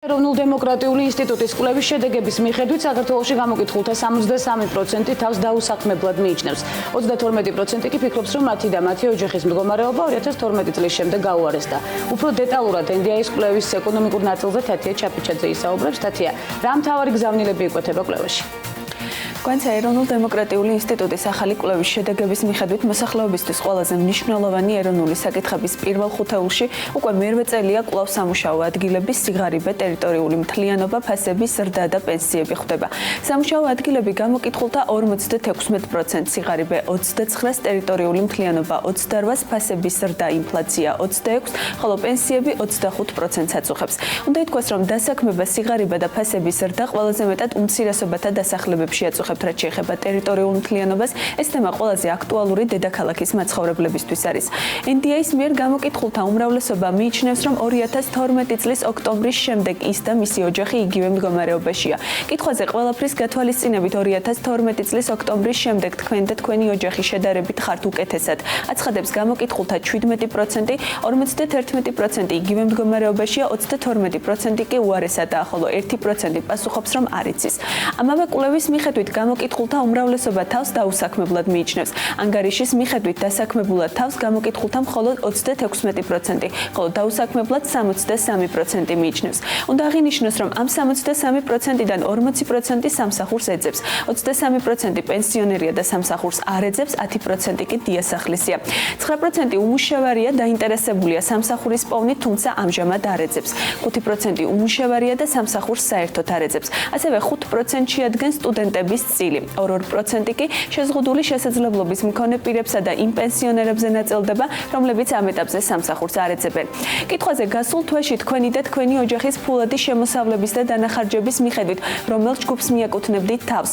ეროვნულ დემოკრატიული ინსტიტუტის კვლევის შედეგების მიხედვით საქართველოში გამოკითხულთა 63% თავს დაუსაქმებლად მიიჩნევს. 32% კი ფიქრობს, რომ მათი და მათი ოჯახის მდგომარეობა 2012 წლის შემდეგ გაუარესდა. უფრო დეტალურად NDI-ის კვლევის ეკონომიკურ ნაწილზე თათია ჩაფიჩაძე ისაუბრებს. თათია, რა მთავარი გზავნილები იკვეთება კვლევაში? Გვენცა ეროვნულ დემოკრატიული ინსტიტუტის ახალი კვლევის შედეგების მიხედვით მოსახლეობისთვის ყველაზე მნიშვნელოვანი ეროვნული საკითხების პირველ ხუთეულში უკვე მერვე წელია კვლავ სამუშაო ადგილების სიღარიბე, ტერიტორიული მთლიანობა, ფასების ზრდა და პენსიები ხვდება. სამუშაო ადგილები გამოკითხულთა 56%, სიღარიბე 29%, ტერიტორიული მთლიანობა 28%, ფასების ზრდა, ინფლაცია 26%, ხოლო პენსიები 25%-ს აწუხებს. უნდა ითქვას, რომ დასაქმება, სიღარიბე და ფასების ზრდა ყველაზე მეტად უმცირესობათა დასახლებებში აწუხებს. რაც შეეხება ტერიტორიულ მთლიანობას, ეს თემა ყველაზე აქტუალური დედაქალაქის მაცხოვრებლებისთვის არის. NDI-ის მიერ გამოკითხულთა უმრავლესობა მიიჩნევს, რომ 2012 წლის ოქტომბრის შემდეგ ის და მისი ოჯახი იგივე მდგომარეობაშია. კითხვაზე ყველაფრის გათვალისწინებით 2012 წლის ოქტომბრის შემდეგ თქვენ და თქვენი ოჯახი შედარებით ხართ უკეთესად. აცხადებს გამოკითხულთა 17%, 51% იგივე მდგომარეობაშია, 22% კი უარესადაა, ხოლო 1% პასუხობს, რომ არ იცის. ამავე კვლევის მიხედვით გამოკითხულთა უმრავლესობა თავს დაუსაქმებლად მიიჩნევს. ანგარიშის მიხედვით დასაქმებულად თავს გამოკითხულთა მხოლოდ 36%, ხოლო დაუსაქმებლად 63% მიიჩნევს. უნდა აღინიშნოს, რომ ამ 63%-დან 40% სამსახურს ეძებს, 23% პენსიონერია და სამსახურს არ ეძებს, 10% კი დიასახლისია. 9% უმუშევარია, დაინტერესებულია სამსახურის პოვნით, თუმცა ამჟამად არ ეძებს. 5% უმუშევარია და სამსახურს საერთოდ არ ეძებს. ასევე 5% შეადგენს სტუდენტების წილი. 2% კი შეზღუდული შესაძლებლობის მქონე პირებსა და იმ პენსიონერებზე ნაწილდება, რომლებიც ამ ეტაპზე სამსახურს არ ეძებენ. კითხვაზე გასულ თვეში თქვენი და თქვენი ოჯახის ფულადი შემოსავლების და დანახარჯების მიხედვით, რომელ ჯგუფს მიაკუთვნებდით თავს?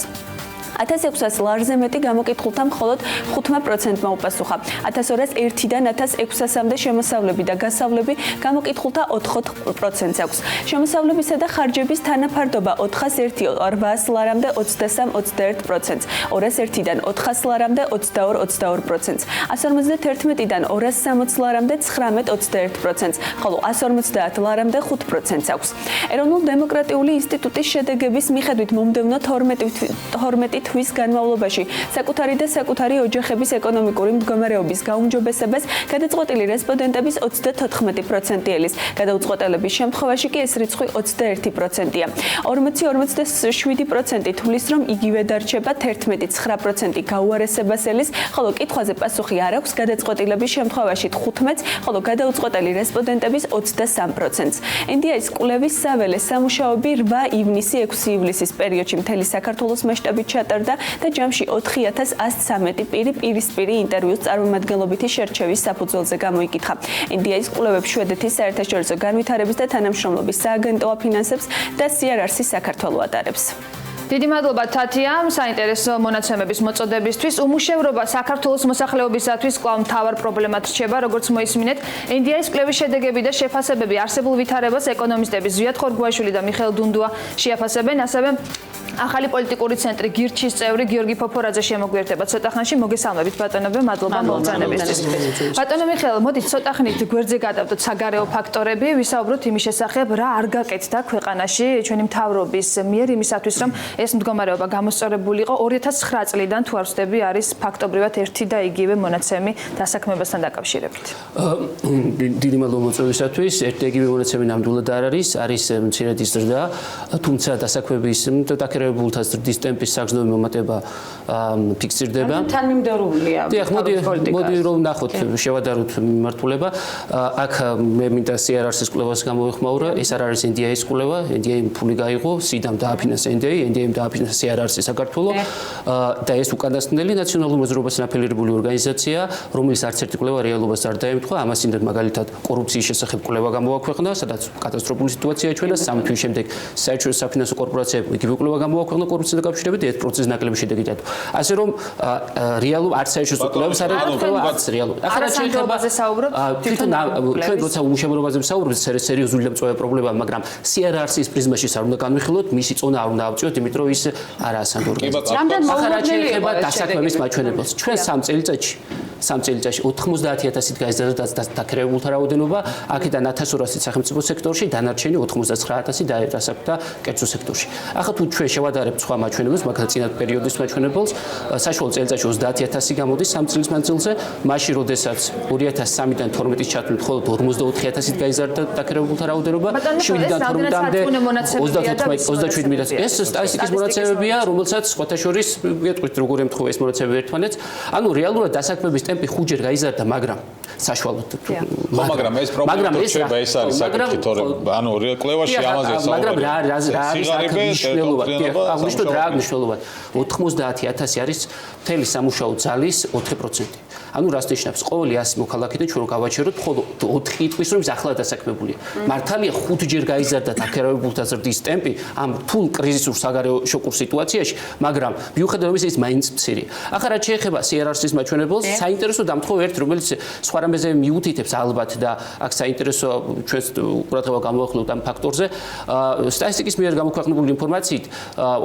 1600 ლარზე მეტი გამოკითხულთა მხოლოდ 5%-მა უპასუხა. 1201-დან 1600-მდე შემოსავლები და გასავლები გამოკითხულთა 80%-ს აქვს. შემოსავლებისა და ხარჯების თანაფარდობა 401-800 ლარამდე 23-21%-ს, 201-დან 400 ლარამდე 22-22%-ს, 151-დან 260 ლარამდე 19-21%-ს, ხოლო 150 ლარამდე 5%-ს აქვს. ეროვნულ დემოკრატიული ინსტიტუტის შედეგების მიხედვით მომდევნო 12 თვის განმავლობაში საკუთარი და საკუთარი ოჯახების ეკონომიკური მდგომარეობის გაუმჯობესებას გადაწყვეტილი რესპონდენტების 34%-ელს, გადაუწყვეტელების შემთხვევაში კი ეს რიცხვი 21%-ია. 40-47% თვლის, რომ იგივე დარჩება, 11-9% გაუარესებას ელის, ხოლო კითხვაზე პასუხი არ აქვს გადაწყვეტილების შემთხვევაში 15%, ხოლო გადაუწყვეტელი რესპონდენტების 23%-ს. NDI-ის კვლევის საველე სამუშაოები 8 ივნისი 6 ივლისის პერიოდში მთელი საქართველოს მასშტაბით ჩატარდა და ჯამში 4113 პირი პირისპირი ინტერვიუს წარმომადგენლობითი შერჩევის საფუძველზე გამოიკითხა. NDI-ის კვლევებს შვედეთის საერთაშორისო განვითარების და თანამშრომლობის სააგენტო აფინანსებს და CRRC საქართველო ატარებს. დიდი მადლობა თათია საინტერესო მონაცემების მოწოდებისთვის. უმუშევრობა საქართველოს მოსახლეობისათვის კვლავ მთავარ პრობლემად რჩება, როგორც მოისმინეთ. NDI-ის კვლევის შედეგები და შეფასებები არსებულ ვითარებას ეკონომისტები ზვიად ხორგვაშვილი და მიხეილ დუნდუა შეაფასებენ, ასევე ახალი პოლიტიკური ცენტრი გირჩის წევრი გიორგი ფოფორაძე შემოგვიერთება ცოტა ხანში. მოგესალმებით ბატონებო, მადლობა მოგზაურობისთვის. ბატონო მიხეილ, მოდით ცოტა ხნით გვერდზე გადავდოთ საგარეო ფაქტორები, ვისაუბროთ იმის შესახებ, რა არ გაკეთდა ქვეყანაში ჩვენი მთავრობის მიერ იმისათვის, რომ ეს მდგომარეობა გამოსწორებული იყო. 2009 წლიდან თუ არ ვცდები, არის ფაქტობრივად ერთი და იგივე მონაცემი დასაქმებასთან დაკავშირებით. დიდი მადლობა მოწვევისათვის. ერთი და იგივე მონაცემი ნამდვილად არ არის, არის მცირედი ზრდა, თუმცა დასაქმების დაკერებულთა ზრდის ტემპის საგრძნობი მომატება ფიქსირდება. თანმიმდევრულია. დიახ, მოდი რომ ნახოთ, შევადაროთ მიმართულება. აქ მე მინდა CRRC-ის კვლევას გამოვიხმაურა, ეს არ არის NDI-ის კვლევა, NDI ფული გაიღო, სიდამ დააფინანსა NDI-მა დააფინანსა CRRC საქართველო და ეს უკანასკნელი ნაციონალურ მოძრაობასთან აფილირებული ორგანიზაცია, რომელიც არც ერთი კვლევა რეალობას არ დაემთხვა. ამასინდ მაგალითად კორუფციის შესახებ კვლევა გამოაქვეყნა, სადაც კატასტროფული სიტუაცია აჩვენა. 3 თვის შემდეგ საერთაშორისო საფინანსო კორპორაციამ იგივე კვლევა გამოაქვეყნა კორუფციასთან დაკავშირებით, ეს პროცესი ნაკლები შედეგი დადო. ასე რომ რეალურ არც საერთაშორისო კვლევას არ ეკვლევა, არც რეალურ. ახლა შეიძლება საუბრობთ თვითონ ჩვენ როცა უმუშევრობაზე ვსაუბრობთ, სერიოზული და მწვავე პრობლემაა, მაგრამ CRRC-ის პრიზმაშიც არ უნდა განვიხილოთ, მისი წონა არ უნდა ავწიოთ, იმიტომ რომ ის არაა სანდორი. რამდენ ახლა რაც შეეხება დასაქმების მაჩვენებელს, ჩვენ 3 წელიწადში 3 წელიწადში 90000-ით გაიზარდა დაქირავებულთა რაოდენობა, აქედან 1200-ით სახელმწიფო სექტორში, დანარჩენი 99000 დაასაკდა კერძო სექტორში. ახლა თუ ჩვენ შევადარებთ სხვა მაჩვენებელს, მაგალითად წინა პერიოდის მაჩვენებელს, საშუალო წელიწადში 30000 გამოდის 3 წლის მანძილზე, მაშინ როდესაც 2003-დან 12-ის ჩათვლით მხოლოდ 44000-ით გაიზარდა დაქირავებულთა რაოდენობა, 7-დან 12-მდე 37 ეს სტატისტიკის მონაცემებია, რომელსაც სხვათა შორის გეტყვით როგორ ემთხვევა ეს მონაცემები ერთმანეთს. ანუ რეალურად დასაქმების ტემპი 5-ჯერ გაიზარდა, მაგრამ საშუალოდ მაგრამ ეს პრობლემა შეიძლება ეს არის საკითხი თორე ანუ კვლევაში ამაზე საუბარია მაგრამ რა არის მნიშვნელობა აღნიშნოთ რა მნიშვნელობა 90000 არის მთელი სამუშაო ძალის 4%. ანუ რას ნიშნავს ყოველი 100 მოქალაქიდან ჩვენ რო გავაჩეროთ მხოლოდ 4 იტყვის რომ ის ახლა დასაქმებულია. მართალია 5-ჯერ გაიზარდა დაქირავებულთა ზრდის ტემპი ამ ფულ კრიზისურ საგარეო შოკურ სიტუაციაში, მაგრამ მიუხედავად ამისა ის მაინც მცირეა. ახლა რაც შეეხება CRRC-ის მაჩვენებელს, საინტერესო დამთხოვა ერთ რომელიც სხვა რამეზე მიუთითებს ალბათ და აქ საინტერესო ჩვენს ყურადღება გამოვახვილოთ ამ ფაქტორზე. სტატისტიკის მიერ გამოქვეყნებული ინფორმაციით,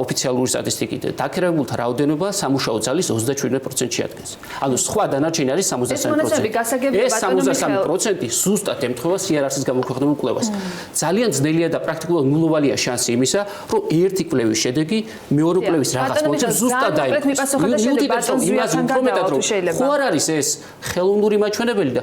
ოფიციალური სტატისტიკით, დაქირავებულთა რაოდენობა სამუშაო ძალის 37%-ში ადგას. ანუ სხვა დანარჩენი არის 63%. ეს 63% ზუსტად ემთხვევა CRRC-ის გამოქვეყნებულ კვლევას. ძალიან ძნელია და პრაქტიკულად ნულოვანია შანსი იმისა, რომ ერთი კვლევის შედეგი მეორე კვლევის რაღაც მომენტში ზუსტად დაიმკვიდროს. იმას უფრო მეტად რომ ხო არ არის ეს ხელოვნური მაჩვენებელი და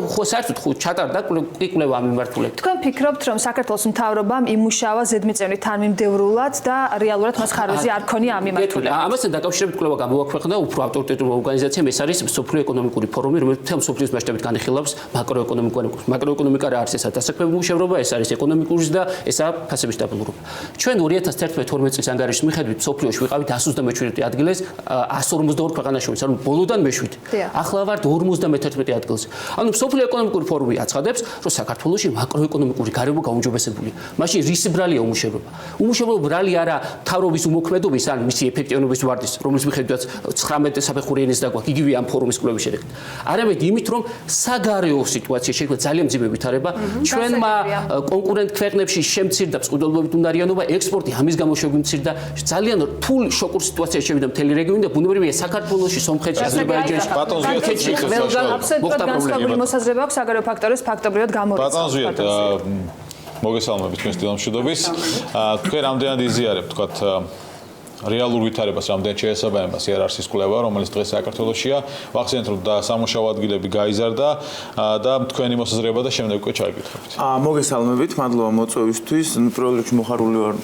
ხო საერთოდ ჩატარდა კვლევა ამ მიმართულებით. თქვენ ფიქრობთ, რომ საქართველოს მთავრობამ იმუშავა ზედმიწევნით თანმიმდევრულად და რეალურად მას ხარვეზი არ ქონია ამ მიმართულებით? ამასთან დაკავშირებით კვლევა გამოაქვეყნა უფრო ავტორიტეტული ორგანიზაციამ, ეს არის მსოფლიო ეკონომიკური ფორუმი, რომელიც მთელ მსოფლიოს მასშტაბით განიხილავს მაკროეკონომიკა რა არის ესა დასაქმებულ მუშავრობა, ეს არის ეკონომიკური და ესაა ფასების სტაბილურობა. ჩვენ 2011-12 წლის ანგარიშის მიხედვით მსოფლიოში ვიყავით 127 ადგილას 152 ქვეყანაში, ანუ ბოლოდან მე-7. ახლა ვართ 51 ადგილზე. ანუ მსოფლიო ეკონომიკური ფორუმი აცხადებს, რომ საქართველოში მაკროეკონომიკური გარემო გაუმჯობესებულია. მაშინ რის ბრალია უმუშევრობა? უმუშევრობა ბრალი არა მთავრობის უმოქმედობის ან მისი ეფექტიანობის ვარდის, რომლის მიხედვითაც 19 საფეხური ენის დაგვაქვს იგივე ამ ფორუმის კვლევის შედეგად. არამედ იმით, რომ საგარეო სიტუაცია შექმნა ძალიან მძიმე ვითარება, ჩვენმა კონკურენტ ქვეყნებში შემცირდა წყვილობით უნარიანობა, ექსპორტი ამის გამო შეგვიმცირდა, ძალიან რთულ შოკურ სიტუაციაში შევიდა მთელი რეგიონი და ბუნებრივია საქართველოში, სომხეთში, აზერბაიჯანში, ბატონზეა განსხვავებული მოსაზრება აქვს საგარეო ფაქტორის ფაქტობრივად გამორიცხვა. ბატონზეა მოგესალმებით ჩვენს დილამშვიდობის. თქვენ რამდენად იზიარებთ თქვათ რეალურ ვითარებას რამდენად შეესაბამება CRRC-ის კვლევა, რომელიც დღეს საქართველოშია. ვახსენეთ, რომ სამუშაო ადგილები გაიზარდა და თქვენი მოსაზრება და შემდეგ უკვე ჩაიკითხებით. მოგესალმებით, მადლობა მოწვევისთვის. პირველ რიგში მოხარული ვარ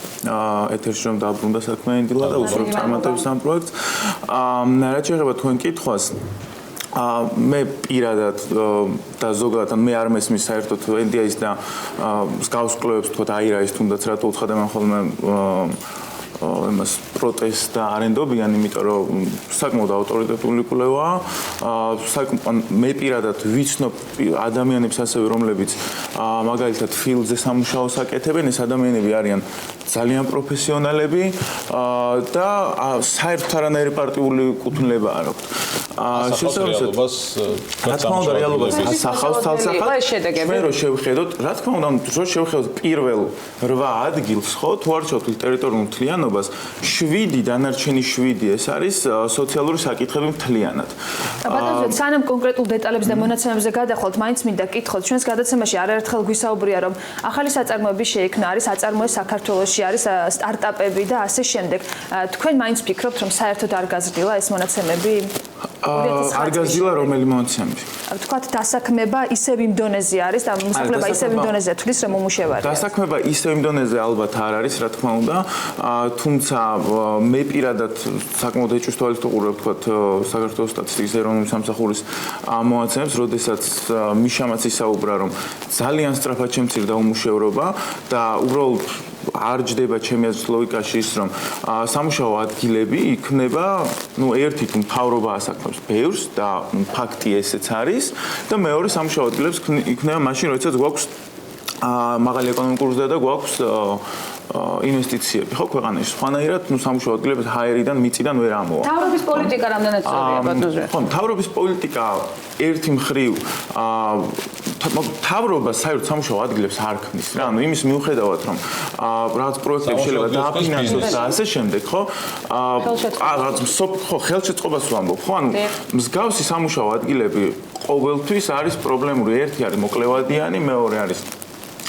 ეთერში რომ დაბრუნდა საქმე ინდილა და უსურვებ წარმატების ამ პროექტს. რაც შეეხება თქვენ კითხვას, მე პირადად და ზოგადად მე არ მესმის საერთოდ NDI-ის და მსგავს კვლევებს თქო აირაის თუნდაც რატო უცხადა მან ხოლმე იმას პროტესტს და არენდობიან, იმიტომ რომ საკმაოდ ავტორიტეტული კვლევაა. მე პირადად ვიცნობ ადამიანებს ასევე, რომლებიც მაგალითად ფილდზე სამუშაოს აკეთებენ, ეს ადამიანები არიან ძალიან პროფესიონალები და საერთოდ არანაირი პარტიული კუთვნილება არ აქვთ. შესაძლებლობას რა თქმა უნდა რეალობას ასახავს თალსახად. მე რო შევხედოთ, რა თქმა უნდა, რო შევხედოთ პირველ 8 ადგილს, ხო, თუ არ შევხედოთ ტერიტორიულ მთლიანობას, 7 დანარჩენი 7 ეს არის სოციალური საკითხები მთლიანად. ბატონო, სანამ კონკრეტულ დეტალებს და მონაცემებზე გადახვალთ, მაინც მინდა კითხოთ, ჩვენს გადაცემაში არაერთხელ გვისაუბრია, რომ ახალი საწარმოები შეიქმნა, არის საწარმოე საქართველოში, არის სტარტაპები და ასე შემდეგ. თქვენ მაინც ფიქრობთ, რომ საერთოდ არ გაზრდილა ეს მონაცემები? არ გაზრდილა რომელი მონაცემები? თქვათ დასაქმება ისევ იმ დონეზე არის და მოსახლეობა ისევ იმ დონეზე თulis რომ უმუშევარია. დასაქმება ისევ იმ დონეზე ალბათ არ არის, რა თქმა უნდა. თუმცა მე პირადად საკმაოდ ეჭვმიტყვით უყურებ თქვათ საქართველოს სტატისტიკის ეროვნული სამსახურის მონაცემებს, როდესაც მიშამაც ისაუბრა, რომ ძალიან სწრაფად შემცირდა უმუშევრობა და უბრალოდ არ ჯდება ჩემი აზრით ლოგიკაში ის რომ სამუშაო ადგილები იქნება, ერთი თუ მთავრობა ასაქმებს ბევრს და ფაქტი ესეც არის და მეორე სამუშაო ადგილებს იქნება მაშინ, როდესაც გვაქვს მაღალი ეკონომიკური ზრდა და გვაქვს ინვესტიციები, ხო, ქვეყანაში. სხვანაირად, სამუშაო ადგილების ჰაერიდან, მიწიდან ვერ ამოვა. მთავრობის პოლიტიკა რამდენად სწორია, ბატონო? ხო, მთავრობის პოლიტიკა ერთი მხრივ მთავრობა საერთოდ სამუშაო ადგილებს არ ქმნის რა. ანუ იმის მიუხედავად, რომ რაღაც პროექტები შეიძლება დააფინანსოს და ასე შემდეგ, ხო? რაღაც ხო, ხელშეწყობას ვამბობ, ხო? ანუ მსგავსი სამუშაო ადგილები ყოველთვის არის პრობლემური. ერთი არის მოკლევადიანი, მეორე არის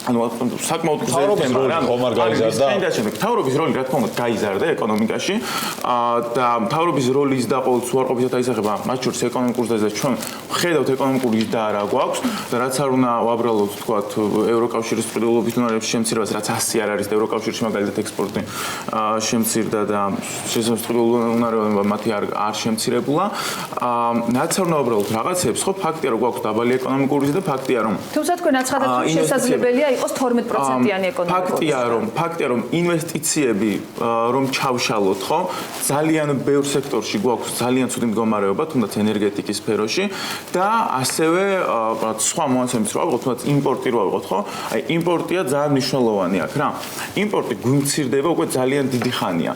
ანუ საკმაოდ გრძელი თემა რა. მთავრობის როლი რა თქმა უნდა გაიზარდა ეკონომიკაში და მთავრობის როლის და ყოველთვის უარყოფითად აისახება მათ შორის ეკონომიკურ ზრდაზე. ჩვენ ხედავთ ეკონომიკური ზრდა რა გვაქვს და რაც არ უნდა ვაბრალოთ თქვათ ევროკავშირის წყვილობის უნარების შემცირებას, რაც ასე არ არის და ევროკავშირში მაგალითად ექსპორტი შემცირდა და შესაძლოა წყვილობის უნარება მათი არ შემცირებულა. რაც არ უნდა ვაბრალოთ რაღაცებს, ხო, ფაქტია რომ გვაქვს დაბალი ეკონომიკური ზრდა, ფაქტია რომ თუმცა თქვენ აცხადებთ რომ შესაძლებელია იყოს 12%-იანი ეკონომიკური. ფაქტია რომ ინვესტიციები რომ ჩავშალოთ, ხო? ძალიან ბევრ სექტორში გვაქვს ძალიან ცუდი მდგომარეობა, თუნდაც ენერგეტიკის სფეროში და ასევე სხვა მონაცემის რო ავიღოთ, თუნდაც იმპორტი რო ავიღოთ, ხო? აი იმპორტია ძალიან მნიშვნელოვანი აქ რა. იმპორტი გვიმცირდება უკვე ძალიან დიდი ხანია.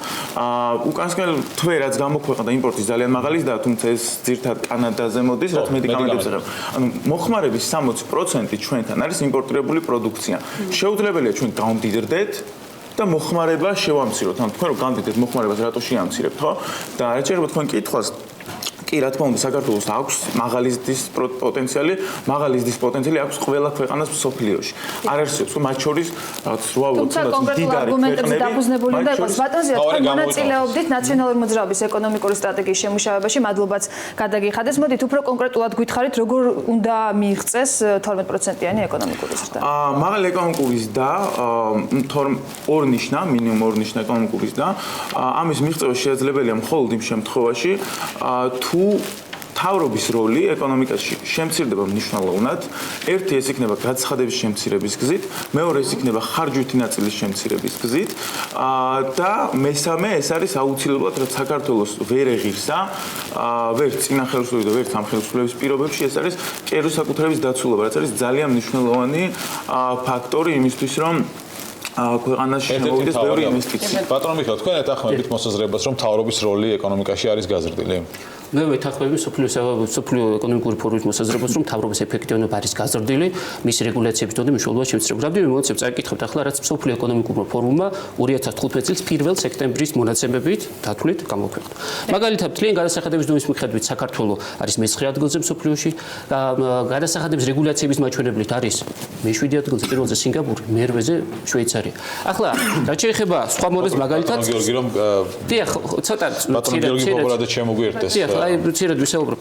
უკანასკნელ თვე რაც გამოქვეყნდა იმპორტის ძალიან მაღალი და თუმცა ეს ძირთად კანადაზე მოდის, რაც მედიკამენტებს ეხება. ანუ მოხმარების 60% ჩვენთან არის იმპორტირებული პროდუქცია. შეუძლებელია ჩვენ გავმდიდრდეთ და მოხმარება შევამციროთ. ანუ თქვენ რო გავმდიდრდეთ მოხმარებას რატო შეამცირებთ, ხო? და რაც შეიძლება თქვენ კითხვას კი, რა თქმა უნდა, საქართველოს აქვს მაღალი ზრდის პოტენციალი, მაღალი ზრდის პოტენციალი აქვს ყველა ქვეყანას მსოფლიოში. არ არსებობს, მათ შორის რაც როა თუმცა კონკრეტულ არგუმენტებზე დაფუძნებული უნდა იყოს. ბატონო, თქვენ მონაწილეობდით ნაციონალური მოძრაობის ეკონომიკური სტრატეგიის შემუშავებაში, მადლობაც გადაგიხადეს. მოდით უფრო კონკრეტულად გითხარით, როგორ უნდა მიიღწეს 12%-იანი ეკონომიკური ზრდა. მაღალი ეკონომიკური ზრდა, ორ ნიშნა, მინიმუმ ორ ნიშნა ეკონომიკური ზრდა. ამის მიღწევა შესაძლებელია მხოლოდ იმ შემთხვევაში, თუ მთავრობის როლი ეკონომიკაში შემცირდება მნიშვნელოვნად. ერთი ეს იქნება გაცხადების შემცირების გზით, მეორე ეს იქნება ხარჯვითი ნაწილის შემცირების გზით და მესამე ეს არის აუცილებლად რაც საქართველოს ვერ ეღირსა, ვერც წინა ხელისუფლების და ვერც ამ ხელისუფლების პირობებში ეს არის კერძო საკუთრების დაცულობა, რაც არის ძალიან მნიშვნელოვანი ფაქტორი იმისთვის, რომ ქვეყანაში შემოვიდეს ბევრი ინვესტიცია. ბატონო მიხეილ, თქვენ ეთანხმებით მოსაზრებას, რომ მთავრობის როლი ეკონომიკაში არის გაზრდილი? მე ვეთანხმები სოფლიო ეკონომიკური ფორუმის მოსაზრებას, რომ მთავრობის ეფექტიანობა არის გაზრდილი, მისი რეგულაციების დონე მნიშვნელოვნად შემცირება. რამდენიმე მონაცემს წაკითხებთ ახლა, რაც სოფლიო ეკონომიკურმა ფორუმმა 2015 წლის 1 სექტემბრის მონაცემებით დათვლით გამოქვეყნდა. მაგალითად, მთლიანი გადასახადების დონის მიხედვით საქართველოს არის მე-9 ადგილზე მსოფლიოში და გადასახადების რეგულაციების მაჩვენებლით არის მე-7 ადგილზე, პირველზე სინგაპური, მე-8-ზე შვეიცარია. ახლა, რაც შეეხება სხვა მონაცემებს, მაგალითად, გიორგი რომ დიახ, ცოტა ბატონო გიორგი პოპულარად შემოგვიერთეს. აი, ცირად ვისაუბრებ.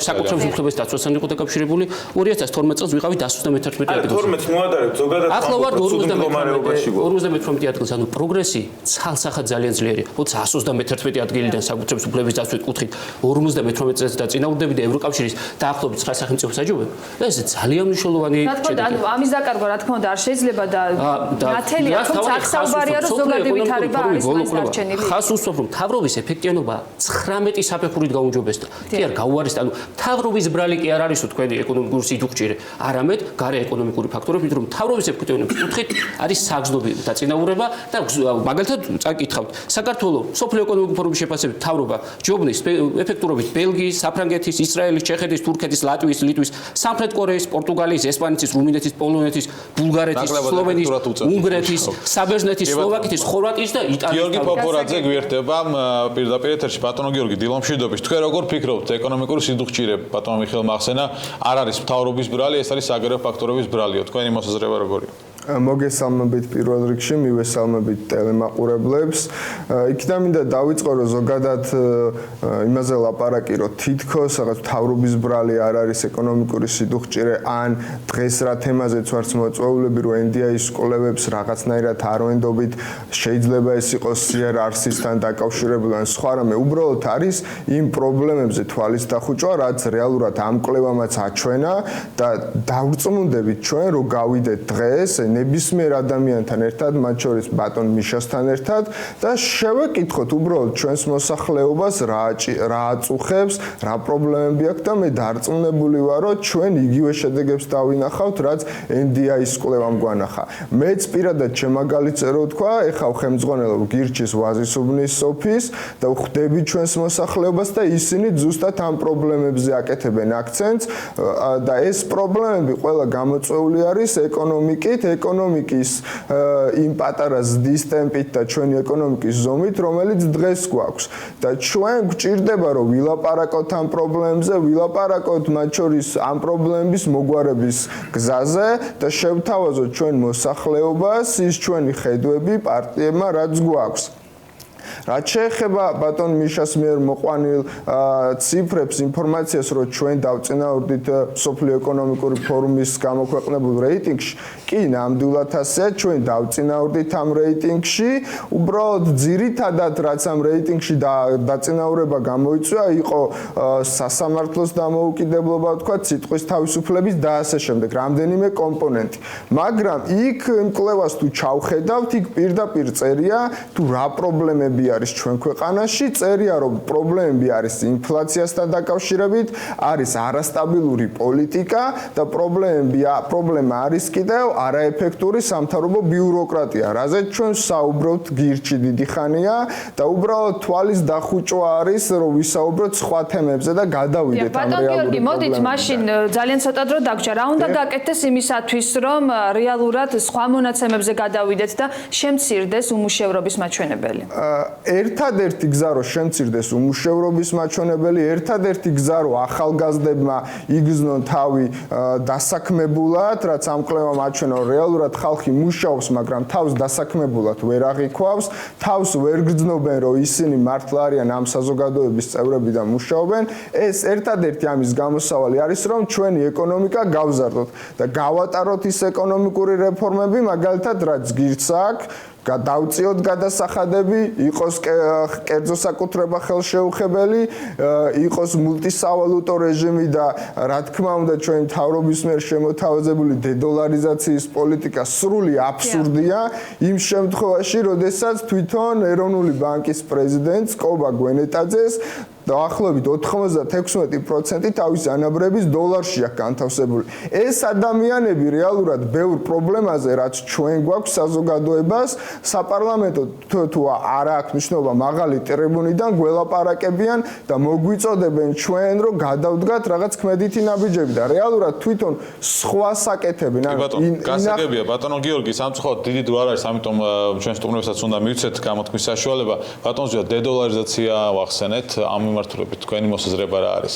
საკუთრების უფლების დაცვასთან იყო დაკავშირებული 2012 წელს ვიყავით 131 ადგილზე. 12 მოადარებთ ზოგადად ახლა ვარ 58 ადგილზე, ანუ პროგრესი ცალსახად ძალიან ძლიერია. 131 ადგილიდან საკუთრების უფლების დაცვის კუთხით 58 წელს დაწინაურდები და ევროკავშირის დაახლოებით 9 სახელმწიფო საჯობები. ეს ძალიან მნიშვნელოვანი შედეგია. ანუ ამის დაკარგვა რა თქმა უნდა არ შეიძლება და ნათელია, თუმცა აქ საუბარია რომ ზოგადი ვითარება არის დარჩენილი. ხას უსვამს რომ მთავრობის ეფექტიანობა 19 საფეხურით გაუმჯობესდა. კი არ გაუარესდა, ანუ მთავრობის ბრალი კი არ არისო თქვენი ეკონომიკური სიდუხჭირე, არამედ გარე ეკონომიკური ფაქტორები, რომ მთავრობის ეფექტიანობის კუთხით არის საგრძნობი დაწინაურება და მაგალითად წაკითხავთ. საქართველოს სოფლიო ეკონომიკური ფორუმის შეფასებით მთავრობა ჯობნის ეფექტურობით ბელგიის, საფრანგეთის, ისრაელის, ჩეხეთის, თურქეთის, ლატვიის, ლიტვის, სამხრეთ კორეის, პორტუგალიის, ესპანეთის, რუმინეთის, პოლონეთის, ბულგარეთის, სლოვენიის, უნგრეთის, საბერძნეთის, სლოვაკეთის, ხორვატიის და იტალიის. გიორგი პოპორაძე გვერდება პირდაპირ ეთერში. ბატონო გიორგი, დილომშვიდობის. თქვენ როგორ ფიქრობთ, ეკონომიკური სიდუხჭირე ბატონო მიხეილ მახსენა არ არის მთავრობის ბრალი, ეს არის საგარეო ფაქტორების ბრალიო. თქვენი მოსაზრება როგორია? მოგესალმებით პირველ რიგში, მივესალმებით ტელემაყურებლებს. იქიდან მინდა დავიწყო, რომ ზოგადად იმაზე ლაპარაკი, რომ თითქოს რაღაც მთავრობის ბრალი არ არის ეკონომიკური სიდუხჭირე, ან დღეს რა თემაზეც ვართ მოწვეულები, რომ NDI-ის სკოლებებს რაღაცნაირად არ ვენდობით, შეიძლება ეს იყოს CRRC-სთან დაკავშირებული, ან სხვა რამე, უბრალოდ არის იმ პრობლემებზე თვალის დახუჭვა, რაც რეალურად ამ კვლევამაც აჩვენა და დავწმუნდებით ჩვენ, რომ გავიდეთ დღეს ნებისმიერ ადამიანთან ერთად, მათ შორის ბატონ მიშასთან ერთად და შევეკითხოთ უბრალოდ ჩვენს მოსახლეობას რა აწუხებს, რა პრობლემები აქვს და მე დარწმუნებული ვარ, რომ ჩვენ იგივე შედეგებს დავინახავთ, რაც NDI-ის კვლევამ გვანახა. მეც პირადად ჩემაგალითზე რო ვთქვა, ეხავ ხელმძღვანელობ გირჩის ვაზისუბნის სოფის და ვხვდები ჩვენს მოსახლეობას და ისინი ზუსტად ამ პრობლემებზე აკეთებენ აქცენტს და ეს პრობლემები ყველა გამოწვეული არის ეკონომიკის იმ პატარა ზრდის ტემპით და ჩვენი ეკონომიკის ზომით, რომელიც დღეს გვაქვს და ჩვენ გვჭირდება რომ ვილაპარაკოთ ამ პრობლემებზე, ვილაპარაკოთ მათ შორის ამ პრობლემების მოგვარების გზაზე და შევთავაზოთ ჩვენ მოსახლეობას ის ჩვენი ხედვები პარტიებმა რაც გვაქვს. რაც შეეხება ბატონ მიშას მიერ მოყვანილ ციფრებს, ინფორმაციას, რომ ჩვენ დავწინაურდით სოფლიო ეკონომიკური ფორუმის გამოქვეყნებულ რეიტინგში, კი, ნამდვილად ასეა, ჩვენ დავწინაურდით ამ რეიტინგში, უბრალოდ ძირითადად რაც ამ რეიტინგში დაწინაურება გამოიწვია, იყო სასამართლოს დამოუკიდებლობა, ვთქვათ, სიტყვის თავისუფლების და ასე შემდეგ, რამდენიმე კომპონენტი. მაგრამ იქ კვლევას თუ ჩავხედავთ, იქ პირდაპირ წერია, თუ რა პრობლემები არის ჩვენ ქვეყანაში, წერია რომ პრობლემები არის ინფლაციასთან დაკავშირებით, არის არასტაბილური პოლიტიკა და პრობლემა არის კიდევ არაეფექტური სამთავრობო ბიუროკრატია, რაზეც ჩვენ საუბრობთ გირჩი დიდი ხანია და უბრალოდ თვალის დახუჭვა არის რომ ვისაუბროთ სხვა თემებზე და გადავიდეთ ამ რეალური გიორგი, მოდით მაშინ ძალიან ცოტა დრო დაგჭირა. რა უნდა გაკეთდეს იმისათვის, რომ რეალურად სხვა მონაცემებზე გადავიდეთ და შემცირდეს უმუშევრობის მაჩვენებელი? ერთადერთი გზა რომ შემცირდეს უმუშევრობის მაჩვენებელი, ერთადერთი გზა რომ ახალგაზრდებმა იგრძნონ თავი დასაქმებულად, რაც ამ კვლევამ აჩვენა, რომ რეალურად ხალხი მუშაობს, მაგრამ თავს დასაქმებულად ვერ აღიქვავს, თავს ვერ გრძნობენ, რომ ისინი მართლა არიან ამ საზოგადოების წევრები და მუშაობენ. ეს ერთადერთი ამის გამოსავალი არის, რომ ჩვენი ეკონომიკა გავზარდოთ და გავატაროთ ის ეკონომიკური რეფორმები, მაგალითად, რაც გირჩს აქვს, დავწიოთ გადასახადები, იყოს კერძო საკუთრება ხელშეუხებელი, იყოს მულტისავალუტო რეჟიმი და რა თქმა უნდა ჩვენი მთავრობის მიერ შემოთავაზებული დედოლარიზაციის პოლიტიკა სრული აბსურდია იმ შემთხვევაში, როდესაც თვითონ ეროვნული ბანკის პრეზიდენტს კობა გვენეტაძეს დაახლოებით 96% თავის ანაბრების დოლარში აქვს განთავსებული. ეს ადამიანები რეალურად ბევრ პრობლემაზე, რაც ჩვენ გვაქვს საზოგადოებას, საპარლამენტო თუ არ აქვს მნიშვნელობა, მაღალი ტრიბუნიდან გველაპარაკებიან და მოგვიწოდებენ ჩვენ, რომ გადავდგათ რაღაც ქმედითი ნაბიჯები და რეალურად თვითონ სხვა საკეთებენ. გასაგებია, ბატონო გიორგი, სამწუხაროდ დიდი დრო არ არის, ამიტომ ჩვენ სტუმრებსაც უნდა მივცეთ გამოთქმის საშუალება. ბატონ ზია, დედოლარიზაცია ვახსენეთ, ამ მიმართულებით თქვენი მოსაზრება რა არის?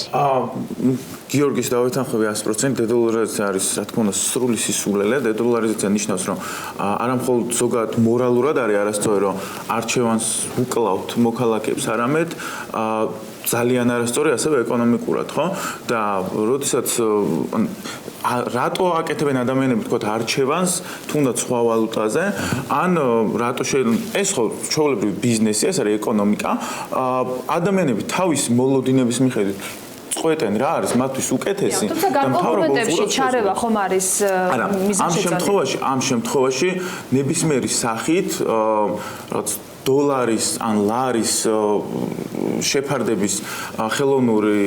გიორგის დავეთანხმები 100%. დედოლარიზაცია არის, რა თქმა უნდა, სრული სისულელე. დედოლარიზაცია ნიშნავს, რომ არა მხოლოდ ზოგადად მორალურად არის არასწორი, რომ არჩევანს უკლავთ მოქალაქეებს, არამედ ძალიან არასწორი ასევე ეკონომიკურად, ხო? და როდესაც რატო აკეთებენ ადამიანები თქო არჩევანს, თუნდაც სხვა ვალუტაზე, ან რატო ეს ხო ჩვეულებრივი ბიზნესია, ეს არის ეკონომიკა, ადამიანები თავის მოლოდინების მიხედვით წყვეტენ რა არის მათთვის უკეთესი და მთავრობებში ჩარევა ხომ არის მიზანშეწონილი. ამ შემთხვევაში ნებისმიერი სახით რაც დოლარის ან ლარის შეფარდების ხელოვნური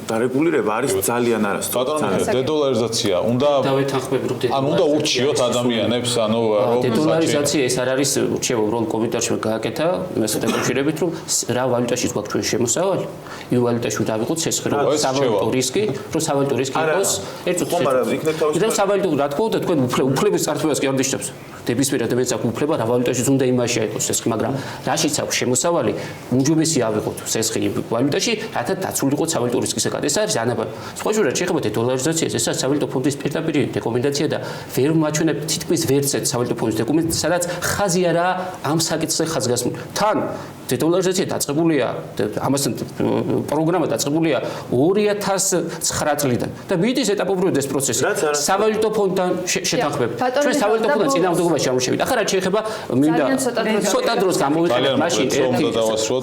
დარეგულირება არის ძალიან არასწორი. ბატონო, დედოლარიზაცია უნდა უნდა ურჩიოთ ადამიანებს, ანუ დედოლარიზაცია ეს არ არის ურჩევა, უბრალოდ კომენტარში გააკეთა იმასთან დაკავშირებით, რომ რა ვალუტაში გვაქვს ჩვენ შემოსავალი, იმ ვალუტაში დავიღოთ ცეცხლი, რომ სავალუტო რისკი იყოს ერთ წუთში. და სავალუტო რა თქმა უნდა თქვენ უფლების წარსულებას კი არ ნიშნავს. ნებისმიერ ადამიანს აქვს უფლება რა ვალუტაში უნდა იმაში აიღოს ცეცხლი, მაგრამ რაშიც აქვს შემოსავალი, უმჯობესია ავიღოთ ცეცხლი ვალუტაში, რათა დაცულიყოთ სავალუტო რისკისაგან. ეს არის ანაბარი. სხვა შორად შეეხება დოლარიზაციას, ეს არის სავალუტო ფონდის პირდაპირი რეკომენდაცია და ვერ მაჩვენებ თითქმის ვერცეთ სავალუტო ფონდის დოკუმენტს, სადაც ხაზი არაა ამ საკითხზე ხაზგასმული. თან დედოლარიზაცია დაწყებულია, ამასთან პროგრამა დაწყებულია 2009 წლიდან და მიდის ეტაპობრივად ეს პროცესი. სავალუტო ფონდთან შეთანხმებით. ჩვენ სავალუტო ფონდთან წინააღმდეგობაში ჩამოვშევით. ახლა რაც შეეხება მინდა ცოტა დროს გამოვიყენოთ მაშინ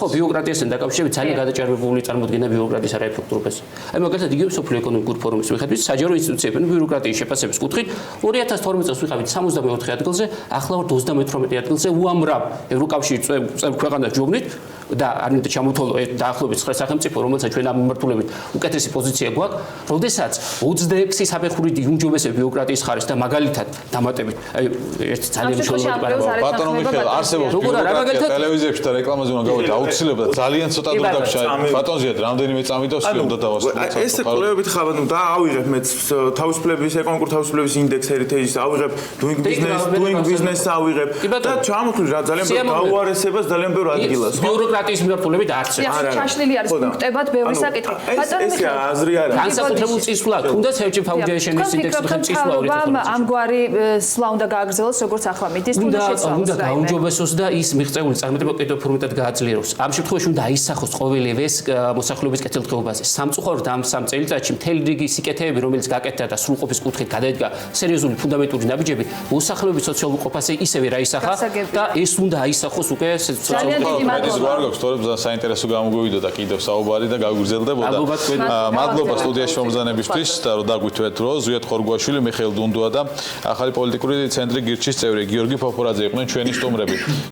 ხო ბიუროკრატიასთან დაკავშირებით ძალიან გადაჭარბებული წარმოდგენა ბიუროკრატიის არაეფექტურობას. აი მაგალითად იგივე სოფლიო ეკონომიკური ფორუმის მიხედვით საჯარო ინსტიტუციებთან ბიუროკრატიის შეფასების კუთხით 2012 წელს ვიყავით 64 ადგილზე, ახლა ვართ 38 ადგილზე უამრავ ევროკავშირის წევრ ქვეყანას ჯობნით და არნით ჩამოთვალო დაახლოებით 9 სახელმწიფო, რომელსაც ჩვენ ამ მიმართულებით უკეთესი პოზიცია გვაქვს, როდესაც 26 საფეხურით იუმჯობესებ ბიუროკრატიის ხარისხს და მაგალითად დამატებით, აი ერთი ძალიან მნიშვნელოვანი პარაგრაფი. ბატონო მიხეილ, არსებობს ბიუროკრატია ტელევიზიებში და რეკლამაზე უნდა გავიდე აუცილებლად ძალიან ცოტა დრო დაგშა. ბატონ ზიად, რამდენიმე წამიდავს უნდა დავასრულოთ. ეს კვლევებით ხაბად და ავიღებ მეც თავისუფლების ეკონომიკური თავისუფლების ინდექს heritage-ს ავიღებ doing business-ს ავიღებ და ჩამოთვლი რა ძალიან გაუარესებას ძალიან ბევრ ადგილას. ბიუროკრატიის მიმართულებით არც ჩაშლილი არის პუნქტებად ბევრი საკითხი. ბატონო ეს აზრი არა. განსაკუთრებულ წისვლა, თუნდაც Hedge Foundation-ის ინდექსი წისვლა 2012. ამგვარი სვლა უნდა გააგრძელოს როგორც ახლა მიდის თუნდაც შეცვალოს. უნდა გაუმჯობესოს და ის მიღწეული წარმატება კიდევ ფორმატად გააძლიეროს. ამ შემთხვევაში უნდა აისახოს ყოველივე ეს მოსახლეობის კეთილდღეობაზე. სამწუხაროდ ამ 3 წელიწადში მთელი რიგი სიკეთეები, რომელიც გაკეთდა და სრულყოფის კუთხით გადაიდგა სერიოზული ფუნდამენტური ნაბიჯები, მოსახლეობის სოციალურ ყოფაზე ისევე რა ისახა და ეს უნდა აისახოს უკვე სოციალურ მედის გვარ გაქვს თორემ საინტერესო გამოგვივიდა და კიდევ საუბარი და გაგვიგრძელდებოდა. მადლობა სტუდიაში მომბრძანებისთვის და რომ დაგვითვეთ დრო. ზვიად ხორგვაშვილი, მიხეილ დუნდუა და ახალი პოლიტიკური ცენტრი გირჩის წევრი გიორგი ფოფორაძე იყვნენ ჩვენი სტუმრები.